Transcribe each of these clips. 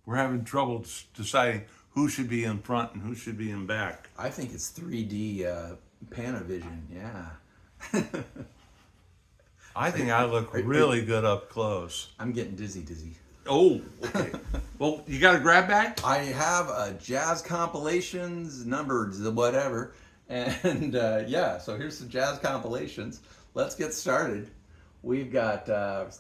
We're having trouble deciding who should be in front and who should be in back. I think it's 3D Panavision. Yeah. I think I look really good up close. I'm getting dizzy. Oh, okay. Well, you got a grab bag? I have a jazz compilations, numbered, whatever. And yeah, so here's some jazz compilations. Let's get started. We've got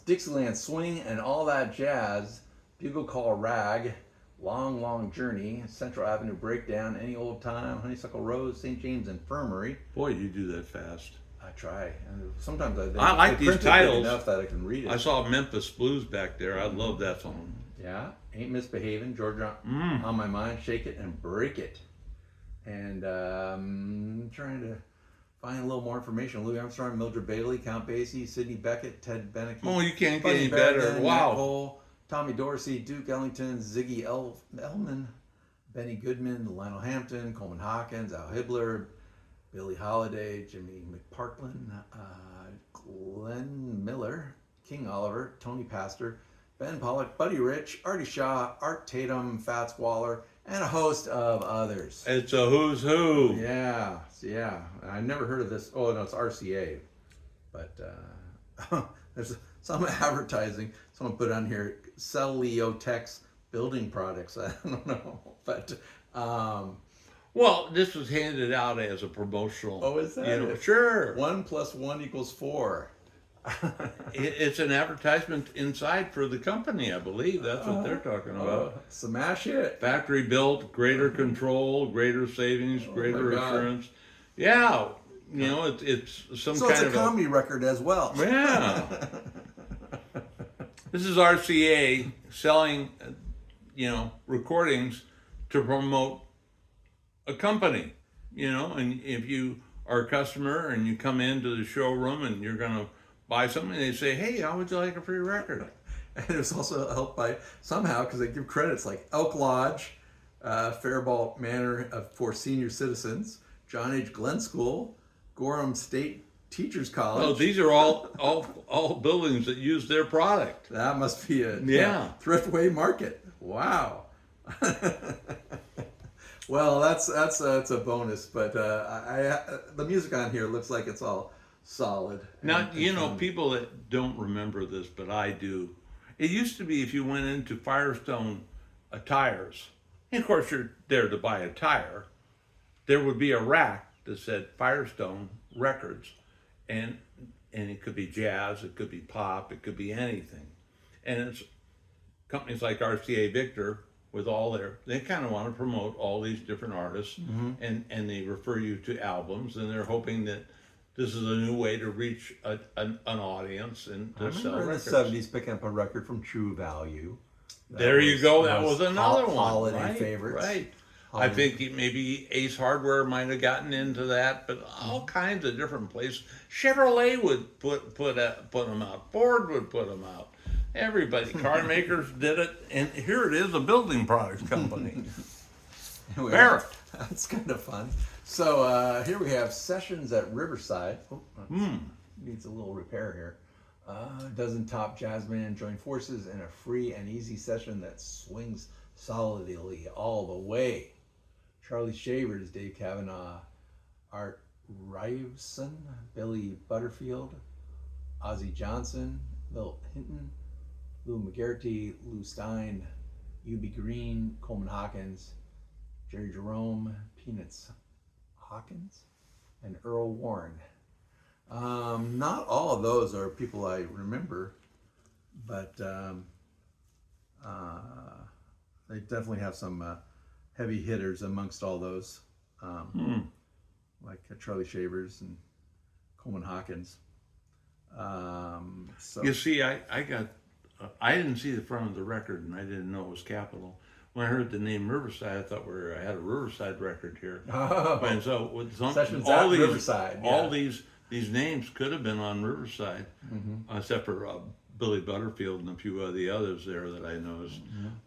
Dixieland Swing and All That Jazz, Bugle Call Rag, Long Journey, Central Avenue Breakdown, Any Old Time, Honeysuckle Rose, St. James Infirmary. Boy, you do that fast. I try. And sometimes I like these titles. Enough that I can read it. I saw Memphis Blues back there. I love that song. Yeah, Ain't Misbehaving, Georgia on My Mind, Shake It and Break It. And I'm trying to find a little more information. Louis Armstrong, Mildred Bailey, Count Basie, Sidney Beckett, Ted Beneke. Oh, you can't get Buddy any better. Berrigan, Wow. Nat Cole, Tommy Dorsey, Duke Ellington, Ziggy Elman, Benny Goodman, Lionel Hampton, Coleman Hawkins, Al Hibbler, Billie Holiday, Jimmy McPartlin, Glenn Miller, King Oliver, Tony Pastor, Ben Pollock, Buddy Rich, Artie Shaw, Art Tatum, Fats Waller, and a host of others. It's a who's who. Yeah. I never heard of this. Oh, no, it's RCA. But there's some advertising. Someone put on here, Celiotex Building Products. I don't know. But Well, this was handed out as a promotional. Oh, is that? Sure. 1 + 1 = 4. It's an advertisement inside for the company, I believe. That's what they're talking about. Smash it. Factory built, greater control, greater savings, greater my God. assurance. Yeah, it's some So kind it's a of comedy record as well. Yeah. This is RCA selling, recordings to promote a company, and if you are a customer and you come into the showroom and you're going to buy something, they say, hey, how would you like a free record? And it was also helped by, somehow, because they give credits like Elk Lodge, Faribault Manor for senior citizens, John H. Glenn School, Gorham State Teachers College. Oh, these are all buildings that use their product. That must be a Thriftway Market. Wow. Well, that's a bonus, but the music on here looks like it's all solid. Now, people that don't remember this, but I do. It used to be if you went into Firestone tires, and of course you're there to buy a tire, there would be a rack that said Firestone Records, and it could be jazz, it could be pop, it could be anything. And it's companies like RCA Victor with they kind of want to promote all these different artists, and they refer you to albums, and they're hoping that this is a new way to reach an audience and to sell records. I remember in the 70s picking up a record from True Value. There you go. That was another one. Holiday favorites. Right. I think maybe Ace Hardware might have gotten into that, but all kinds of different places. Chevrolet would put them out. Ford would put them out. Everybody, car makers did it, and here it is, a building products company. Barrett. That's kind of fun. So here we have Sessions at Riverside. Needs a little repair here. Dozen top jazz band join forces in a free and easy session that swings solidly all the way. Charlie Shavers, Dave Kavanaugh, Art Riveson, Billy Butterfield, Ozzie Johnson, Milt Hinton, Lou McGarty, Lou Stein, U.B. Green, Coleman Hawkins, Jerry Jerome, Peanuts Hawkins, and Earl Warren. Not all of those are people I remember, but they definitely have some heavy hitters amongst all those, like Charlie Shavers and Coleman Hawkins. So You see, I didn't see the front of the record, and I didn't know it was Capitol. When I heard the name Riverside, I thought I had a Riverside record here. Oh. And so with Sessions all at these Riverside, yeah. all these names could have been on Riverside, except for Billy Butterfield and a few of the others there that I noticed.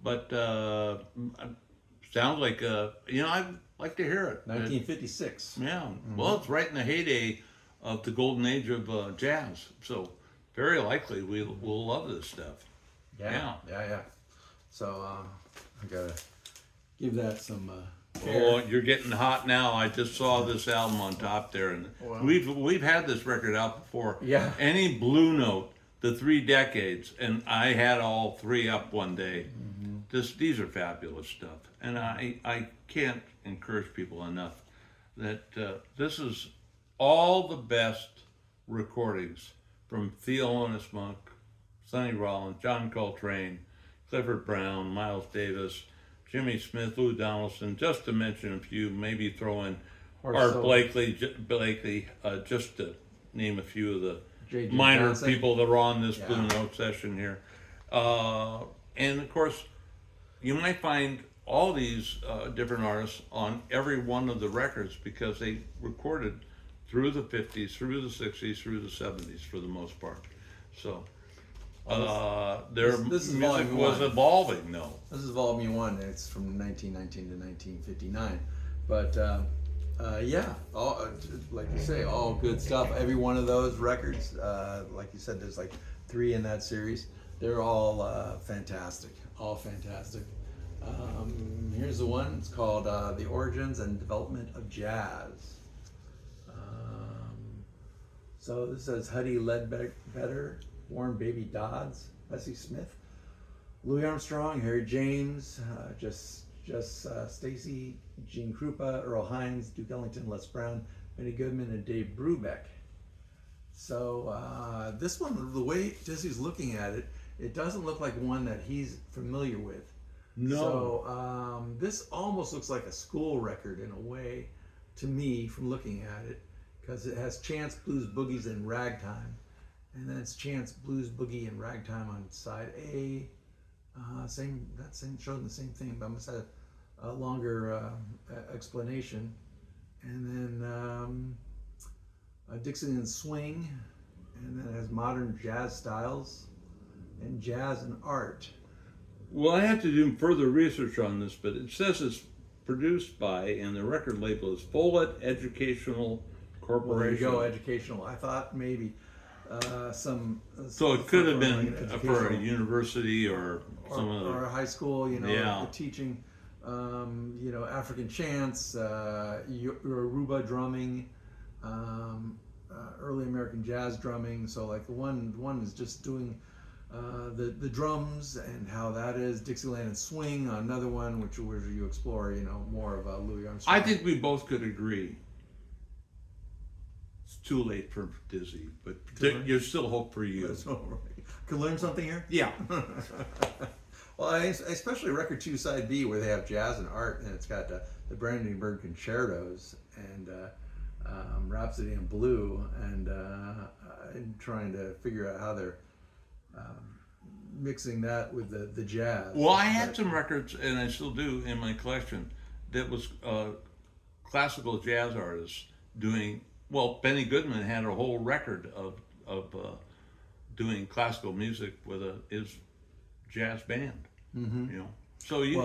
But sounds like I'd like to hear it. 1956. Yeah. Well, it's right in the heyday of the golden age of jazz. So very likely we'll love this stuff. Yeah. So I gotta give that some Oh, you're getting hot now. I just saw this album on top there, and Wow. we've had this record out before. Yeah. Any Blue Note, the 3 decades, and I had all 3 up one day. These are fabulous stuff, and I can't encourage people enough that this is all the best recordings from Thelonious Monk, Sonny Rollins, John Coltrane, Clifford Brown, Miles Davis, Jimmy Smith, Lou Donaldson, just to mention a few, maybe throw in Art Blakely, just to name a few of the J.J. minor Johnson. people that are on this Yeah. Blue Note session here. And of course, you might find all these different artists on every one of the records because they recorded through the 50s, through the 60s, through the 70s for the most part. So their this is music volume was one. evolving, though. This is volume 1. It's from 1919 to 1959. But yeah, all, like you say, all good stuff. Every one of those records, like you said, there's like 3 in that series. They're all fantastic. All fantastic. Here's the one. It's called The Origins and Development of Jazz. So this says Huddy Ledbetter, Warren Baby Dodds, Bessie Smith, Louis Armstrong, Harry James, Stacy, Gene Krupa, Earl Hines, Duke Ellington, Les Brown, Benny Goodman, and Dave Brubeck. So this one, the way Jesse's looking at it, it doesn't look like one that he's familiar with. No. So this almost looks like a school record in a way to me from looking at it, because it has Chance, Blues, Boogies, and Ragtime. And then it's Chance, Blues, Boogie, and Ragtime on side A. Showing the same thing, but must have a longer explanation. And then Dixieland Swing, and then it has modern jazz styles and jazz and art. Well, I have to do further research on this, but it says it's produced by, and the record label is Follett Educational Corporation. Well, there you go, educational. I thought maybe some. So it could have been like for a university or some of or a high school, Yeah. teaching, African chants, Yoruba drumming, early American jazz drumming. So like the one is just doing the drums and how that is, Dixieland and swing. Another one where you explore, more of Louis Armstrong. I think we both could agree. It's too late for Dizzy, but there's still hope for you. That's all right. Could learn something here. Yeah. Well, especially record 2 side B, where they have jazz and art, and it's got the Brandenburg concertos and Rhapsody in Blue, and trying to figure out how they're mixing that with the jazz. Well, I had some records, and I still do in my collection, that was classical jazz artists doing. Well, Benny Goodman had a whole record of doing classical music with his jazz band. Mm-hmm. So we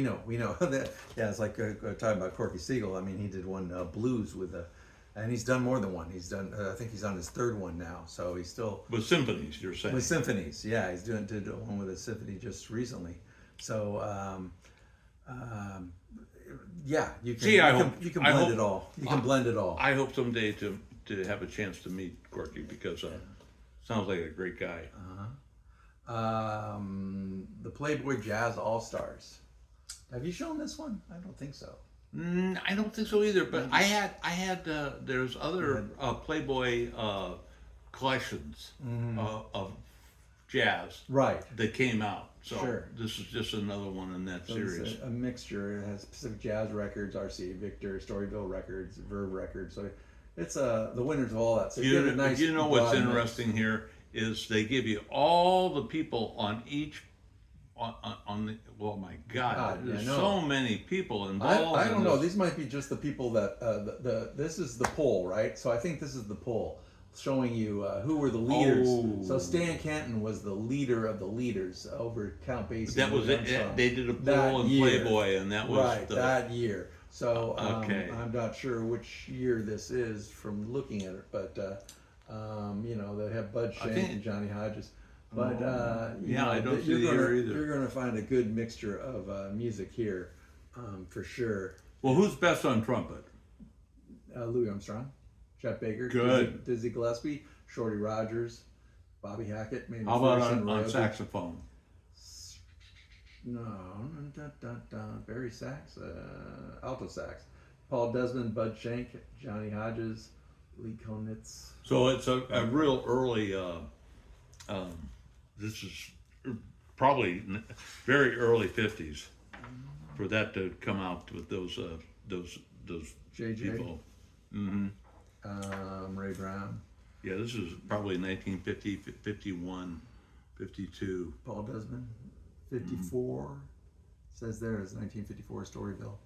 know that. Yeah, it's like talking about Corky Siegel. I mean, he did one blues with and he's done more than one. He's done. I think he's on his 3rd one now. So he's still with symphonies. You're saying with symphonies. Yeah, he's did one with a symphony just recently. So yeah, you can. See, you can blend it all. You can blend it all. I hope someday to have a chance to meet Corky because sounds like a great guy. The Playboy Jazz All Stars. Have you shown this one? I don't think so. I don't think so either. But I had there's other Playboy collections of jazz that came out. So this is just another one in that series. It's a mixture. It has Pacific Jazz Records, RCA Victor, Storyville Records, Verve Records. So it's the winners of all that. So you get a nice. You know what's interesting here is they give you all the people on each. On the well, my God, there's so many people involved. I don't know. These might be just the people that this is the poll, right? So I think this is the poll showing you who were the leaders. Oh. So Stan Kenton was the leader of the leaders over Count Basie. That was it. They did a poll in Playboy, and that was that year. So okay. I'm not sure which year this is from looking at it, but they have Bud Shank and Johnny Hodges. But Yeah, I don't see the ear either. You're going to find a good mixture of music here, for sure. Well, who's best on trumpet? Louis Armstrong, Chet Baker, Good. Dizzy Gillespie, Shorty Rogers, Bobby Hackett. Maybe How about Ferguson, on Roy Orbison. saxophone? No, Barry sax, alto sax. Paul Desmond, Bud Shank, Johnny Hodges, Lee Konitz. So it's a real early. This is probably very early '50s for that to come out with those JJ, people. Mm-hmm. Ray Brown, Yeah, this is probably 1950, 51, 52. Paul Desmond, 54. Says there is 1954 Storyville.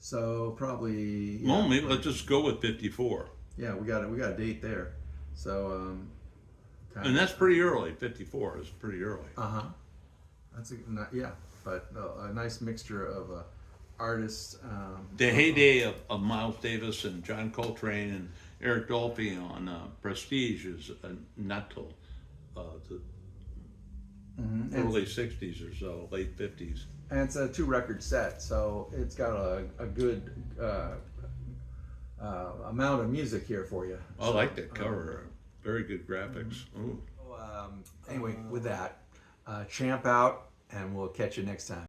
So probably. Yeah, Well, maybe let's just go with 54. yeah, we got a date there. So And that's pretty early. 54 is pretty early. That's yeah, but a nice mixture of artists. The heyday of Miles Davis and John Coltrane and Eric Dolphy on Prestige is not till the early 60s or so, late 50s. And it's a 2-record set, so it's got a good amount of music here for you. I like that cover. Very good graphics. Ooh. Anyway, with that, champ out, and we'll catch you next time.